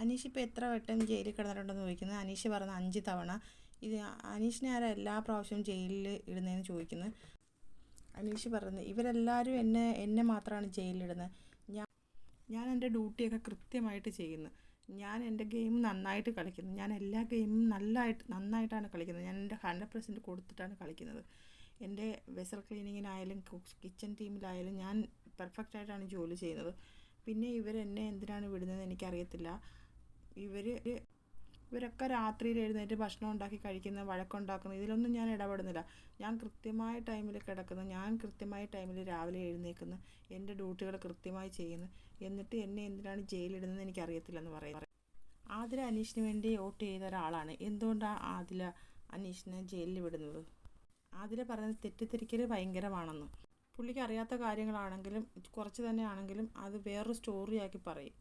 അനീഷ് ഇപ്പോൾ എത്ര വട്ടം ജയിലിൽ കിടന്നിട്ടുണ്ടെന്ന് ചോദിക്കുന്നത്. അനീഷ് പറഞ്ഞ 5 തവണ. ഇത് അനീഷിനെ ആരാ എല്ലാ പ്രാവശ്യവും ജയിലിൽ ഇടുന്നതെന്ന് ചോദിക്കുന്നത്. അനീഷ് പറയുന്നത് ഇവരെല്ലാവരും എന്നെ മാത്രമാണ് ജയിലിലിടുന്നത്. ഞാൻ എൻ്റെ ഡ്യൂട്ടിയൊക്കെ കൃത്യമായിട്ട് ചെയ്യുന്നു. ഞാൻ എൻ്റെ ഗെയിം നന്നായിട്ട് കളിക്കുന്നു. ഞാൻ എല്ലാ ഗെയിമും നന്നായിട്ടാണ് കളിക്കുന്നത്. ഞാൻ എൻ്റെ 100% കൊടുത്തിട്ടാണ് കളിക്കുന്നത്. എൻ്റെ വെസൽ ക്ലീനിങ്ങിനായാലും കിച്ചൺ ടീമിലായാലും ഞാൻ പെർഫെക്റ്റായിട്ടാണ് ജോലി ചെയ്യുന്നത്. പിന്നെ ഇവരെന്നെ എന്തിനാണ് വിടുന്നത് എനിക്കറിയത്തില്ല. ഇവരൊക്കെ രാത്രിയിൽ എഴുന്നേറ്റ് ഭക്ഷണം ഉണ്ടാക്കി കഴിക്കുന്ന, വഴക്കുണ്ടാക്കുന്നു, ഇതിലൊന്നും ഞാൻ ഇടപെടുന്നില്ല. ഞാൻ കൃത്യമായ ടൈമിൽ കിടക്കുന്നു, ഞാൻ കൃത്യമായ ടൈമിൽ രാവിലെ എഴുന്നേൽക്കുന്നു, എൻ്റെ ഡ്യൂട്ടികൾ കൃത്യമായി ചെയ്യുന്നു. എന്നിട്ട് എന്നെ എന്തിനാണ് ജയിലിടുന്നത് എനിക്കറിയത്തില്ലെന്ന് പറയുന്നത്. ആതിര അനീഷിന് വേണ്ടി വോട്ട് ചെയ്ത ഒരാളാണ്. എന്തുകൊണ്ടാണ് ആതിര അനീഷിനെ ജയിലിൽ വിടുന്നത്? ആതിര പറയുന്നത് തെറ്റിദ്ധരിക്കൽ ഭയങ്കരമാണെന്ന്. പുള്ളിക്ക് അറിയാത്ത കാര്യങ്ങളാണെങ്കിലും കുറച്ച് തന്നെ ആണെങ്കിലും അത് വേറൊരു സ്റ്റോറിയാക്കി പറയും.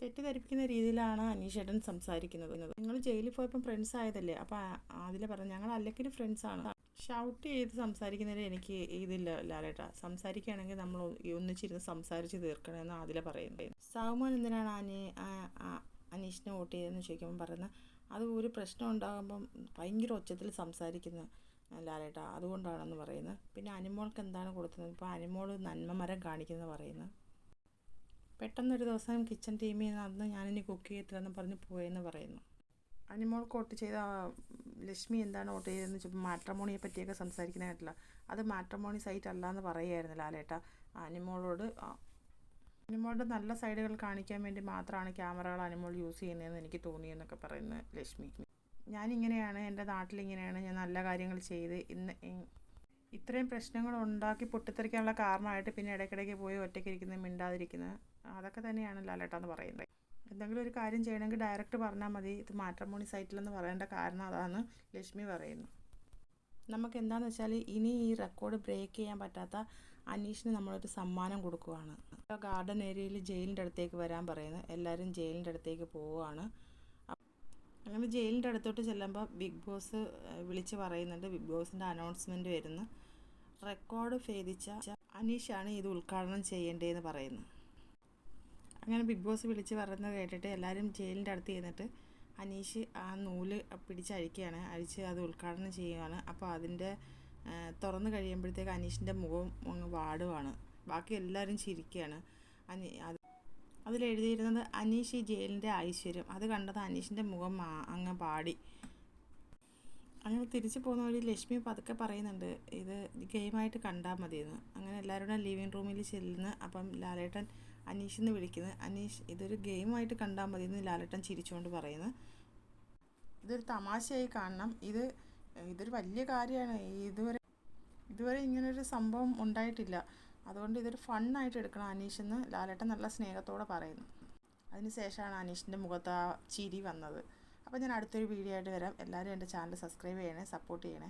തെറ്റിദ്ധരിപ്പിക്കുന്ന രീതിയിലാണ് അനീഷേട്ടൻ സംസാരിക്കുന്നത്. നിങ്ങൾ ജയിലിൽ പോയപ്പം ഫ്രണ്ട്സ് ആയതല്ലേ? അപ്പോൾ ആതിര പറഞ്ഞു ഞങ്ങൾ അല്ലെങ്കിൽ ഫ്രണ്ട്സാണ്. ഷൗട്ട് ചെയ്ത് സംസാരിക്കുന്നതിൽ എനിക്ക് ഇതില്ല ലാലേട്ടാ. സംസാരിക്കുകയാണെങ്കിൽ നമ്മൾ ഒന്നിച്ചിരുന്ന് സംസാരിച്ച് തീർക്കണമെന്ന് ആതിര പറയുന്നത്. സാവുമോൻ എന്തിനാണ് അനീഷിനെ വോട്ട് ചെയ്തതെന്ന് ചോദിക്കുമ്പം പറയുന്നത് അത് ഒരു പ്രശ്നം ഉണ്ടാകുമ്പം ഭയങ്കര ഒച്ചത്തിൽ സംസാരിക്കുന്ന ലാലേട്ടാ, അതുകൊണ്ടാണെന്ന് പറയുന്നത്. പിന്നെ അനിമോൾക്ക് എന്താണ് കൊടുത്തത്? ഇപ്പോൾ അനിമോൾ നന്മമരം കാണിക്കുന്നത് പറയുന്നത്. പെട്ടെന്നൊരു ദിവസം കിച്ചൺ ടീമിൽ നിന്ന് ഞാനിനി കുക്ക് ചെയ്യത്തില്ലെന്ന് പറഞ്ഞ് പോയെന്ന് പറയുന്നു. അനിമോൾക്ക് വോട്ട് ചെയ്ത ലക്ഷ്മി എന്താണ് വോട്ട് ചെയ്തതെന്ന് വെച്ചപ്പോൾ മാട്രിമോണിയെ പറ്റിയൊക്കെ സംസാരിക്കുന്നതായിട്ടില്ല. അത് മാട്രിമോണി സൈറ്റ് അല്ല എന്ന് പറയുമായിരുന്നു ലാലേട്ട അനിമോളോട്. അനിമോളുടെ നല്ല സൈഡുകൾ കാണിക്കാൻ വേണ്ടി മാത്രമാണ് ക്യാമറകൾ അനിമോൾ യൂസ് ചെയ്യുന്നതെന്ന് എനിക്ക് തോന്നിയെന്നൊക്കെ പറയുന്ന ലക്ഷ്മി. ഞാനിങ്ങനെയാണ്, എൻ്റെ നാട്ടിലിങ്ങനെയാണ്, ഞാൻ നല്ല കാര്യങ്ങൾ ചെയ്ത് ഇത്രയും പ്രശ്നങ്ങൾ ഉണ്ടാക്കി പൊട്ടിത്തെറിക്കാനുള്ള കാരണമായിട്ട് പിന്നെ ഇടയ്ക്കിടയ്ക്ക് പോയി ഒറ്റയ്ക്കിരിക്കുന്നത്, മിണ്ടാതിരിക്കുന്നത്, അതൊക്കെ തന്നെയാണ് ലാലേട്ടാന്ന് പറയുന്നത്. എന്തെങ്കിലും ഒരു കാര്യം ചെയ്യണമെങ്കിൽ ഡയറക്റ്റ് പറഞ്ഞാൽ മതി. ഇത് മാട്രിമോണി സൈറ്റിലെന്ന് പറയേണ്ട കാരണം അതാണ് ലക്ഷ്മി പറയുന്നു. നമുക്ക് എന്താണെന്ന് വെച്ചാൽ ഇനി ഈ റെക്കോർഡ് ബ്രേക്ക് ചെയ്യാൻ പറ്റാത്ത അനീഷിന് നമ്മളൊരു സമ്മാനം കൊടുക്കുകയാണ്. ഗാർഡൻ ഏരിയയിൽ ജയിലിൻ്റെ അടുത്തേക്ക് വരാൻ പറയുന്നു. എല്ലാവരും ജയിലിൻ്റെ അടുത്തേക്ക് പോവുകയാണ്. അങ്ങനെ ജയിലിൻ്റെ അടുത്തോട്ട് ചെല്ലുമ്പോൾ ബിഗ് ബോസ് വിളിച്ച് പറയുന്നുണ്ട്. ബിഗ് ബോസിൻ്റെ അനൗൺസ്മെൻറ്റ് വരുന്നു. റെക്കോർഡ് ഭേദിച്ച അനീഷാണ് ഇത് ഉദ്ഘാടനം ചെയ്യേണ്ടതെന്ന് പറയുന്നു. അങ്ങനെ ബിഗ് ബോസ് വിളിച്ച് പറയുന്നത് കേട്ടിട്ട് എല്ലാവരും ജയിലിൻ്റെ അടുത്ത് ചെന്നിട്ട് അനീഷ് ആ നൂല് പിടിച്ചഴിക്കുകയാണ്. അഴിച്ച് അത് ഉദ്ഘാടനം ചെയ്യുകയാണ്. അപ്പോൾ അതിൻ്റെ തുറന്ന് കഴിയുമ്പോഴത്തേക്ക് അനീഷിൻ്റെ മുഖം അങ്ങ് വാടുവാണ്. ബാക്കി എല്ലാവരും ചിരിക്കുകയാണ്. അതിലെഴുതിയിരുന്നത് അനീഷ് ഈ ജയിലിൻ്റെ ഐശ്വര്യം. അത് കണ്ടത് അനീഷിൻ്റെ മുഖം അങ്ങ് പാടി. അങ്ങനെ തിരിച്ചു പോകുന്ന വഴി ലക്ഷ്മി പതുക്കെ പറയുന്നുണ്ട് ഇത് ഗെയിമായിട്ട് കണ്ടാൽ മതിയെന്ന്. അങ്ങനെ എല്ലാവരുടെ ലിവിങ് റൂമിൽ ചെല്ലുന്നു. അപ്പം ലാലേട്ടൻ അനീഷെന്ന് വിളിക്കുന്നത്. അനീഷ് ഇതൊരു ഗെയിമായിട്ട് കണ്ടാൽ മതിയെന്ന് ലാലേട്ടൻ ചിരിച്ചുകൊണ്ട് പറയുന്നു. ഇതൊരു തമാശയായി കാണണം. ഇതൊരു വലിയ കാര്യമാണ്. ഇതുവരെ ഇങ്ങനൊരു സംഭവം ഉണ്ടായിട്ടില്ല. അതുകൊണ്ട് ഇതൊരു ഫണ്ണായിട്ട് എടുക്കണം അനീഷെന്ന് ലാലേട്ടൻ നല്ല സ്നേഹത്തോടെ പറയുന്നു. അതിനുശേഷമാണ് അനീഷിൻ്റെ മുഖത്ത് ആ ചിരി വന്നത്. അപ്പോൾ ഞാൻ അടുത്തൊരു വീഡിയോ ആയിട്ട് വരാം. എല്ലാവരും എൻ്റെ ചാനൽ സബ്സ്ക്രൈബ് ചെയ്യണേ, സപ്പോർട്ട് ചെയ്യണേ.